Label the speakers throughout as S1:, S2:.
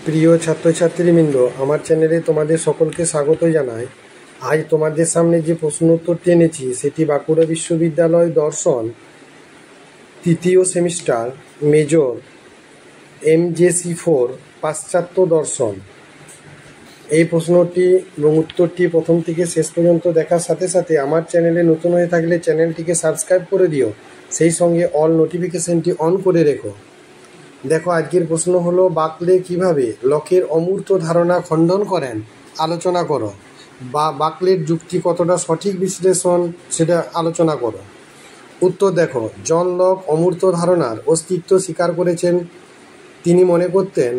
S1: প্রিয় ছাত্রছাত্রীবৃন্দ, আমার চ্যানেলে তোমাদের সকলকে স্বাগত জানাই। আজ তোমাদের সামনে যে প্রশ্ন উত্তরটি এনেছি সেটি বাঁকুড়া বিশ্ববিদ্যালয় দর্শন তৃতীয় সেমিস্টার মেজর MJC4 পাশ্চাত্য দর্শন। এই প্রশ্নটি এবং উত্তরটি প্রথম থেকে শেষ পর্যন্ত দেখার সাথে সাথে আমার চ্যানেলে নতুন হয়ে থাকলে চ্যানেলটিকে সাবস্ক্রাইব করে দিও, সেই সঙ্গে অল নোটিফিকেশনটি অন করে রেখো। দেখো, আজকের প্রশ্ন হলো, বাকলে কিভাবে লকের অমূর্ত ধারণা খণ্ডন করেন আলোচনা করো, বা বাকলের যুক্তি কতটা সঠিক বিশ্লেষণ সেটা আলোচনা করো। উত্তর দেখো, জন লক অমূর্ত ধারণার অস্তিত্ব স্বীকার করেছেন। তিনি মনে করতেন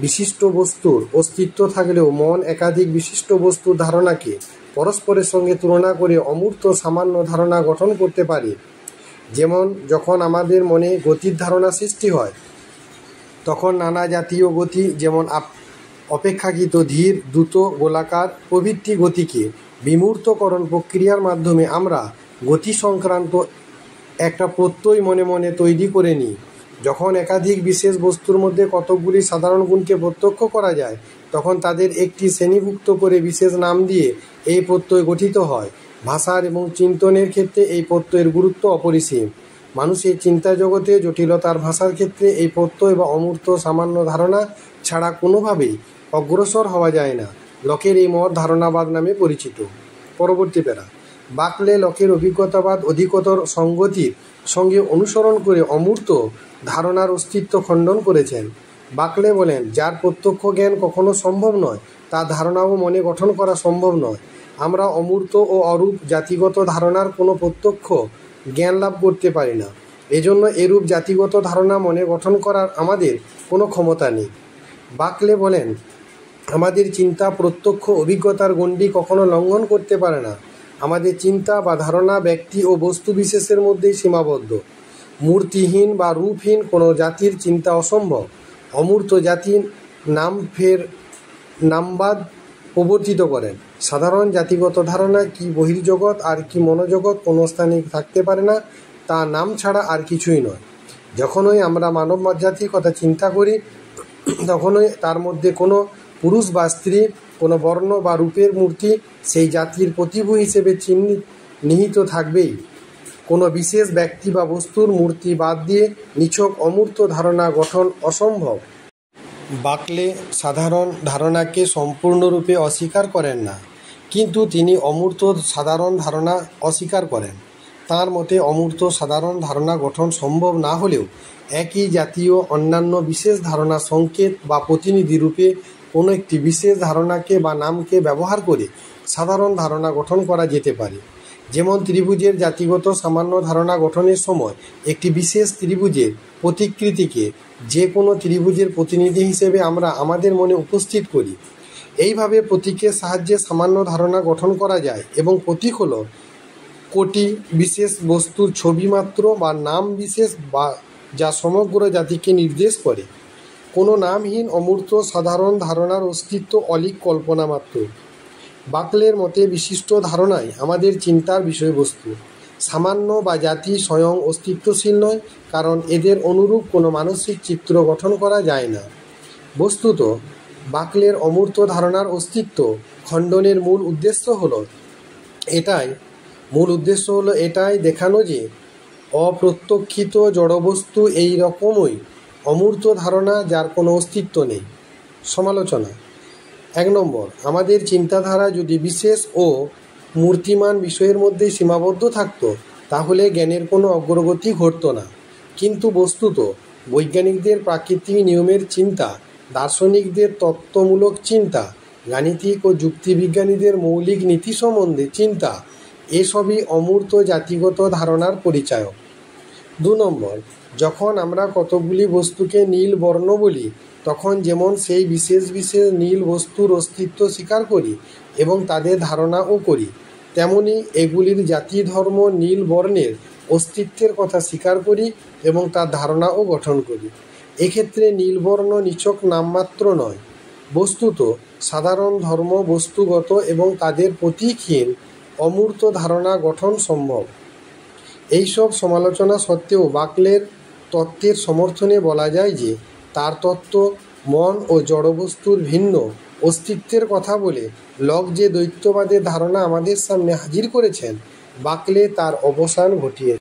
S1: বিশিষ্ট বস্তুর অস্তিত্ব থাকলেও মন একাধিক বিশিষ্ট বস্তুর ধারণাকে পরস্পরের সঙ্গে তুলনা করে অমূর্ত সামান্য ধারণা গঠন করতে পারে। যেমন যখন আমাদের মনে গতির ধারণা সৃষ্টি হয়, তখন নানা জাতীয় গতি, যেমন অপেক্ষাকৃত ধীর, দ্রুত, গোলাকার প্রভৃতি গতিকে বিমূর্তকরণ প্রক্রিয়ার মাধ্যমে আমরা গতি সংক্রান্ত একটা প্রত্যয় মনে মনে তৈরি করে নিই। যখন একাধিক বিশেষ বস্তুর মধ্যে কতকগুলি সাধারণ গুণকে প্রত্যক্ষ করা যায়, তখন তাদের একটি শ্রেণীভুক্ত করে বিশেষ নাম দিয়ে এই প্রত্যয় গঠিত হয়। ভাষার এবং চিন্তনের ক্ষেত্রে এই প্রত্যয়ের গুরুত্ব অপরিসীম। মানুষের চিন্তা জগতে জটিলতার ভাষার ক্ষেত্রে এই প্রত্যয় বা অমূর্ত সামান্য ধারণা ছাড়া কোনোভাবেই অগ্রসর হওয়া যায় না। লকের এই মত ধারণাবাদ নামে পরিচিত। পরবর্তী প্যারা, বাকলে লকের অভিজ্ঞতাবাদ অধিকতর সংগতির সঙ্গে অনুসরণ করে অমূর্ত ধারণার অস্তিত্ব খণ্ডন করেছেন। বাকলে বলেন, যার প্রত্যক্ষ জ্ঞান কখনো সম্ভব নয় তার ধারণাও মনে গঠন করা সম্ভব নয়। আমরা অমূর্ত ও অরূপ জাতিগত ধারণার কোনো প্রত্যক্ষ জ্ঞান লাভ করতে পারি না। এজন্য এরূপ জাতিগত ধারণা মনে গঠন করার আমাদের কোনো ক্ষমতা নেই। বাকলে বলেন, আমাদের চিন্তা প্রত্যক্ষ অভিজ্ঞতার গণ্ডি কখনো লঙ্ঘন করতে পারে না। আমাদের চিন্তা বা ধারণা ব্যক্তি ও বস্তু বিশেষের মধ্যেই সীমাবদ্ধ। মূর্তিহীন বা রূপহীন কোনো জাতির চিন্তা অসম্ভব। অমূর্ত জাতির নামবাদ প্রবর্তিত করেন। সাধারণ জাতিগত ধারণা কি বহির্জগৎ আর কি মনোজগৎ কোনো স্থানে থাকতে পারে না, তা নাম ছাড়া আর কিছুই নয়। যখনই আমরা মানব জাতির কথা চিন্তা করি, তখনই তার মধ্যে কোনো পুরুষ বা স্ত্রী, কোনো বর্ণ বা রূপের মূর্তি সেই জাতির প্রতিভূ হিসেবে নিহিত থাকবেই। কোনো বিশেষ ব্যক্তি বা বস্তুর মূর্তি বাদ দিয়ে নিছক অমূর্ত ধারণা গঠন অসম্ভব। বাকলে সাধারণ ধারণাকে সম্পূর্ণরূপে অস্বীকার করেন না, কিন্তু তিনি অমূর্ত সাধারণ ধারণা অস্বীকার করেন। তাঁর মতে অমূর্ত সাধারণ ধারণা গঠন সম্ভব না হলেও একই জাতীয় অন্যান্য বিশেষ ধারণা সংকেত বা প্রতিনিধি রূপে কোনো একটি বিশেষ ধারণাকে বা নামকে ব্যবহার করে সাধারণ ধারণা গঠন করা যেতে পারে। যেমন ত্রিভুজের জাতিগত সামান্য ধারণা গঠনের সময় একটি বিশেষ ত্রিভুজের প্রতিকৃতিকে যে কোনো ত্রিভুজের প্রতিনিধি হিসেবে আমরা আমাদের মনে উপস্থিত করি। এইভাবে প্রতীকের সাহায্যে সামান্য ধারণা গঠন করা যায়, এবং প্রতীক হল কোটি বিশেষ বস্তুর ছবি মাত্র বা নাম বিশেষ, বা যা সমগ্র জাতিকে নির্দেশ করে। কোনো নামহীন অমূর্ত সাধারণ ধারণার অস্তিত্ব অলীক কল্পনা মাত্র। বাকলের মতে বিশিষ্ট ধারণাই আমাদের চিন্তার বিষয়বস্তু। সামান্য বা জাতি স্বয়ং অস্তিত্বশীল নয়, কারণ এদের অনুরূপ কোনো মানসিক চিত্র গঠন করা যায় না। বস্তুত বাকলের অমূর্ত ধারণার অস্তিত্ব খণ্ডনের মূল উদ্দেশ্য হলো এটাই দেখানো যে অপ্রত্যক্ষিত জড়বস্তু এই রকমই অমূর্ত ধারণা যার কোনো অস্তিত্ব নেই। সমালোচনা। 1 নম্বর, আমাদের চিন্তাধারা যদি বিশেষ ও মূর্তিমান বিষয়ের মধ্যে সীমাবদ্ধ থাকত, তাহলে জ্ঞানের কোনো অগ্রগতি ঘটত না। কিন্তু বস্তুত বৈজ্ঞানিকদের প্রাকৃতিক নিয়মের চিন্তা, দার্শনিকদের তত্ত্বমূলক চিন্তা, গাণিতিক ও যুক্তিবিজ্ঞানীদের মৌলিক নীতি সম্বন্ধে চিন্তা, এসবই অমূর্ত জাতিগত ধারণার পরিচায়ক। 2 নম্বর, যখন আমরা কতগুলি বস্তুকে নীল বর্ণ বলি, তখন যেমন সেই বিশেষ বিশেষ নীল বস্তুর অস্তিত্ব স্বীকার করি এবং তাদের ধারণাও করি, তেমনি এগুলির জাতি ধর্ম নীল বর্ণের অস্তিত্বের কথা স্বীকার করি এবং তার ধারণাও গঠন করি। এক্ষেত্রে নীলবর্ণ নিছক নামমাত্র নয়, বস্তুত সাধারণ ধর্ম বস্তুগত এবং তাদের প্রতীকহীন অমূর্ত ধারণা গঠন সম্ভব। এইসব সমালোচনা সত্ত্বেও বাকলের তত্ত্বের সমর্থনে বলা যায় যে তার তত্ত্ব মন ও জড়বস্তুর ভিন্ন অস্তিত্বের কথা বলে লক যে দ্বৈতবাদের ধারণা আমাদের সামনে হাজির করেছেন, বাকলে তার অবসান ঘটিয়েছেন।